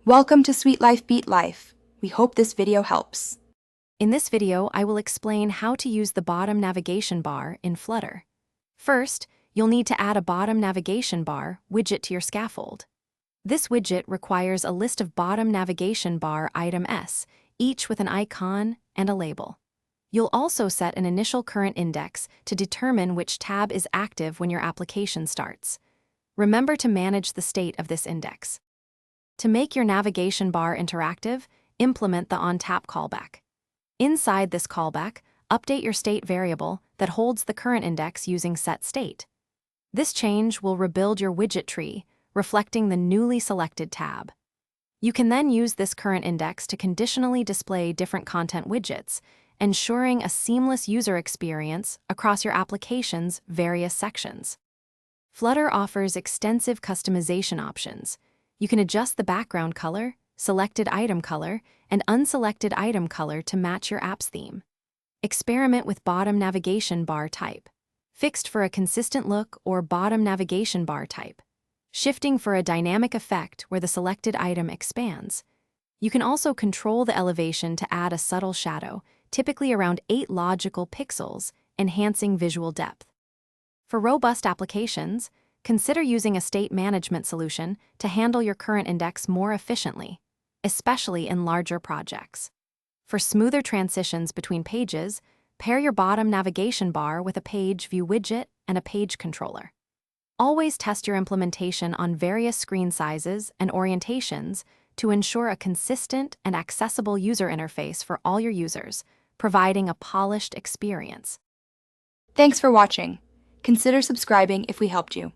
Welcome to Sweet Life Beat Life. We hope this video helps. In this video, I will explain how to use the bottom navigation bar in Flutter. First, you'll need to add a bottom navigation bar widget to your scaffold. This widget requires a list of bottom navigation bar item S, each with an icon and a label. You'll also set an initial current index to determine which tab is active when your application starts. Remember to manage the state of this index. To make your navigation bar interactive, implement the onTap callback. Inside this callback, update your state variable that holds the current index using setState. This change will rebuild your widget tree, reflecting the newly selected tab. You can then use this current index to conditionally display different content widgets, ensuring a seamless user experience across your application's various sections. Flutter offers extensive customization options. You can adjust the background color, selected item color, and unselected item color to match your app's theme. Experiment with bottom navigation bar type. Fixed for a consistent look or bottom navigation bar type. Shifting for a dynamic effect where the selected item expands. You can also control the elevation to add a subtle shadow, typically around 8 logical pixels, enhancing visual depth. For robust applications, consider using a state management solution to handle your current index more efficiently, especially in larger projects. For smoother transitions between pages, pair your bottom navigation bar with a page view widget and a page controller. Always test your implementation on various screen sizes and orientations to ensure a consistent and accessible user interface for all your users, providing a polished experience. Thanks for watching. Consider subscribing if we helped you.